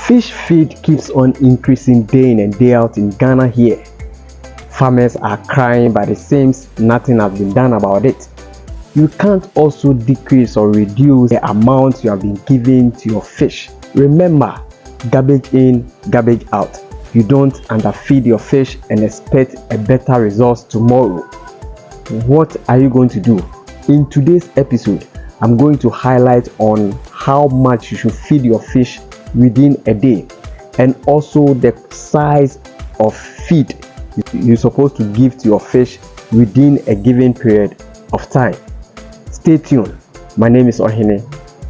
Fish feed keeps on increasing day in and day out in Ghana here. Farmers are crying, but it seems nothing has been done about it. You can't also decrease or reduce the amount you have been giving to your fish. Remember, garbage in, garbage out. You don't underfeed your fish and expect a better result tomorrow. What are you going to do? In today's episode, I'm going to highlight on how much you should feed your fish within a day, and also the size of feed you're supposed to give to your fish within a given period of time. Stay tuned. My name is Ohene,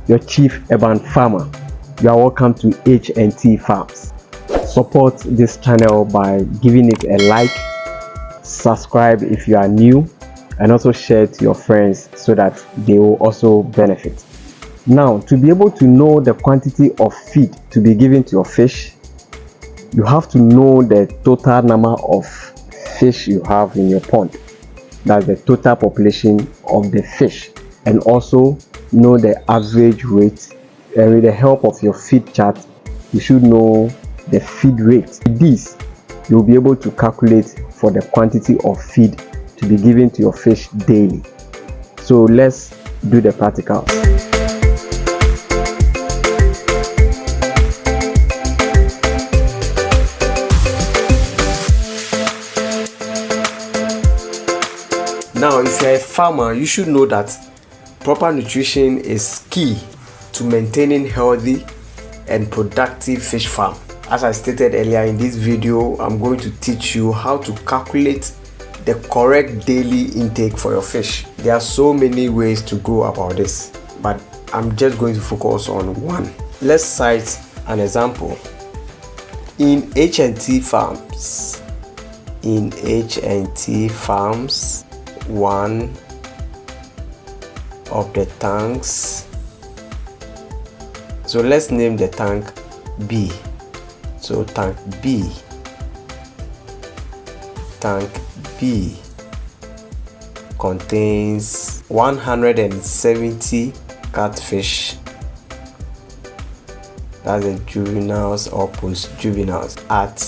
your chief urban farmer. You are welcome to H&T Farms. Support this channel by giving it a like, subscribe if you are new, and also share it to your friends so that they will also benefit. Now, to be able to know the quantity of feed to be given to your fish, you have to know the total number of fish you have in your pond. That's the total population of the fish, and also know the average weight. And with the help of your feed chart, you should know the feed rate. With this, you'll be able to calculate for the quantity of feed to be given to your fish daily. So let's do the practicals. Now, if you're a farmer, you should know that proper nutrition is key to maintaining healthy and productive fish farm. As I stated earlier in this video, I'm going to teach you how to calculate the correct daily intake for your fish. There are so many ways to go about this, but I'm just going to focus on one. Let's cite an example. In H&T Farms, one of the tanks, so let's name the tank B. So tank B contains 170 catfish, that's the juveniles or post-juveniles, at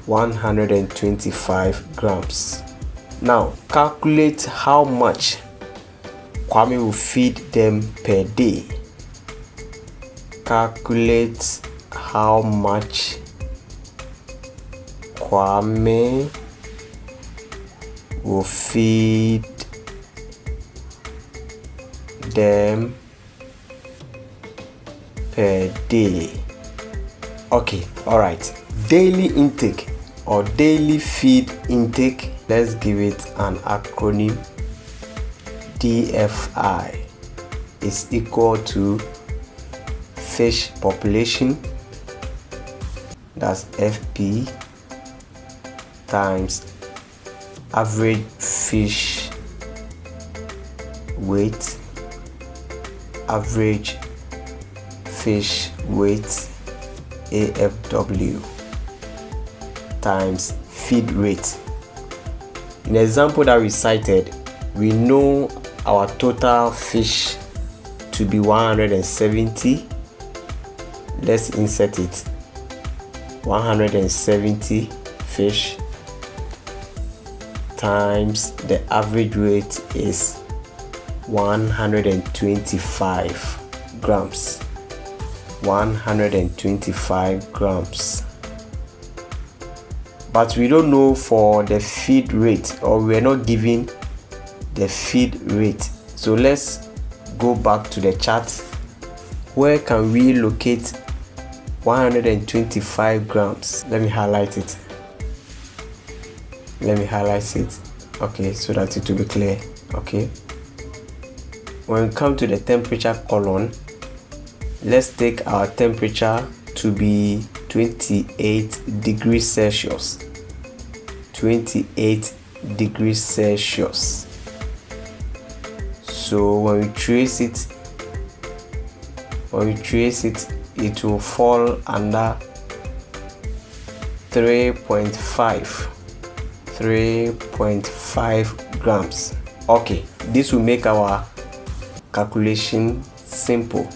125 grams. Now calculate how much Kwame will feed them per day. Calculate how much Kwame will feed them per day. Okay, all right. Daily intake or daily feed intake, let's give it an acronym. DFI is equal to fish population, that's FP, times average fish weight, AFW, times feed rate. In the example that we cited, we know our total fish to be 170. Let's insert it. 170 fish times the average weight is 125 grams. 125 grams. But we don't know for the feed rate, or we're not given the feed rate. So let's go back to the chart. Where can we locate 125 grams? Let me highlight it. Okay, so that it will be clear. Okay, when we come to the temperature column, let's take our temperature to be 28 degrees Celsius. 28 degrees Celsius. So when we trace it, it will fall under 3.5 grams. Okay, this will make our calculation simple.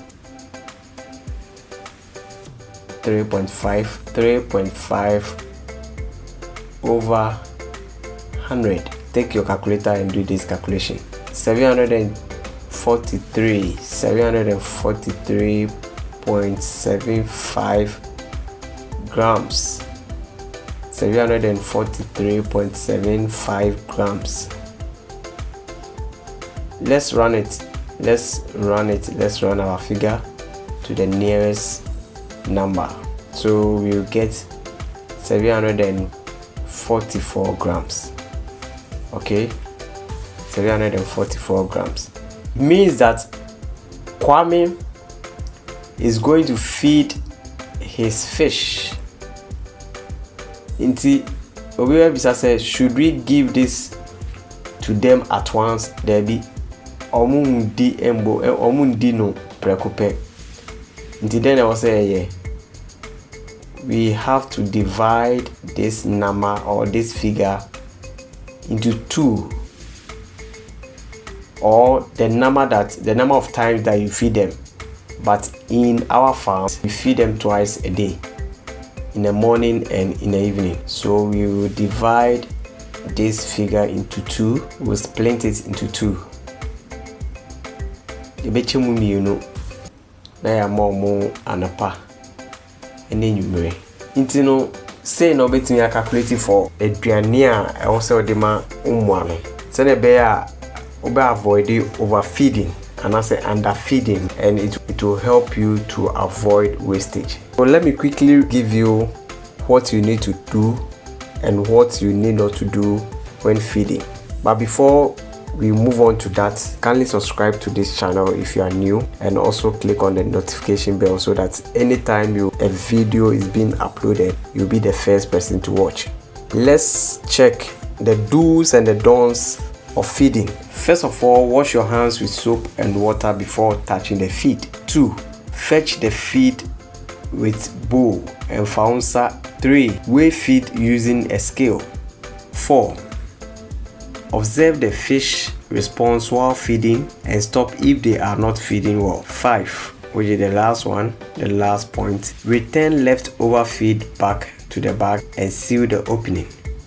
3.5 over 100. Take your calculator and do this calculation. 743.75 grams. 743.75 grams. Let's run it. Let's run our figure to the nearest number. So we'll get 744 grams. Okay, 744 grams means that Kwame is going to feed his fish. Inti Obiwe Bisa says, should we give this to them at once? Debi omundi embo omundi no prekope. Inti then I was saying, yeah, we have to divide this number or this figure into 2, or the number of times that you feed them. But in our farms, we feed them twice a day, in the morning and in the evening. So we will divide this figure into 2. We'll split it into 2. The betchum you know, they are more anapa and then you marry. Intino say no bet me calculate for a piania also the man umwano. Send a bear avoid overfeeding and I say underfeeding, and it will help you to avoid wastage. So let me quickly give you what you need to do and what you need not to do when feeding. But before we move on to that, kindly subscribe to this channel if you are new, and also click on the notification bell so that anytime a video is being uploaded, you'll be the first person to watch. Let's check the do's and the don'ts of feeding. First of all, wash your hands with soap and water before touching the feed. 2. Fetch the feed with bowl and faunsa. 3. Weigh feed using a scale. 4. Observe the fish response while feeding and stop if they are not feeding well. 5, which is the last one, the last point. Return leftover feed back to the bag and seal the opening.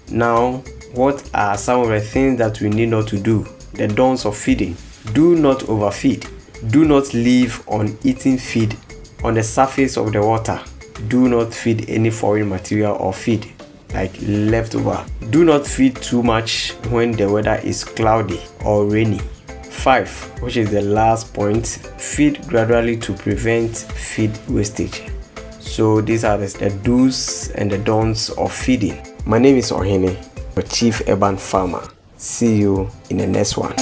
Now, what are some of the things that we need not to do? The don'ts of feeding. Do not overfeed. Do not leave uneaten feed on the surface of the water. Do not feed any foreign material or feed like leftover. Do not feed too much when the weather is cloudy or rainy. 5, which is the last point, feed gradually to prevent feed wastage. So these are the do's and the don'ts of feeding. My name is Ohene, your chief urban farmer. See you in the next one.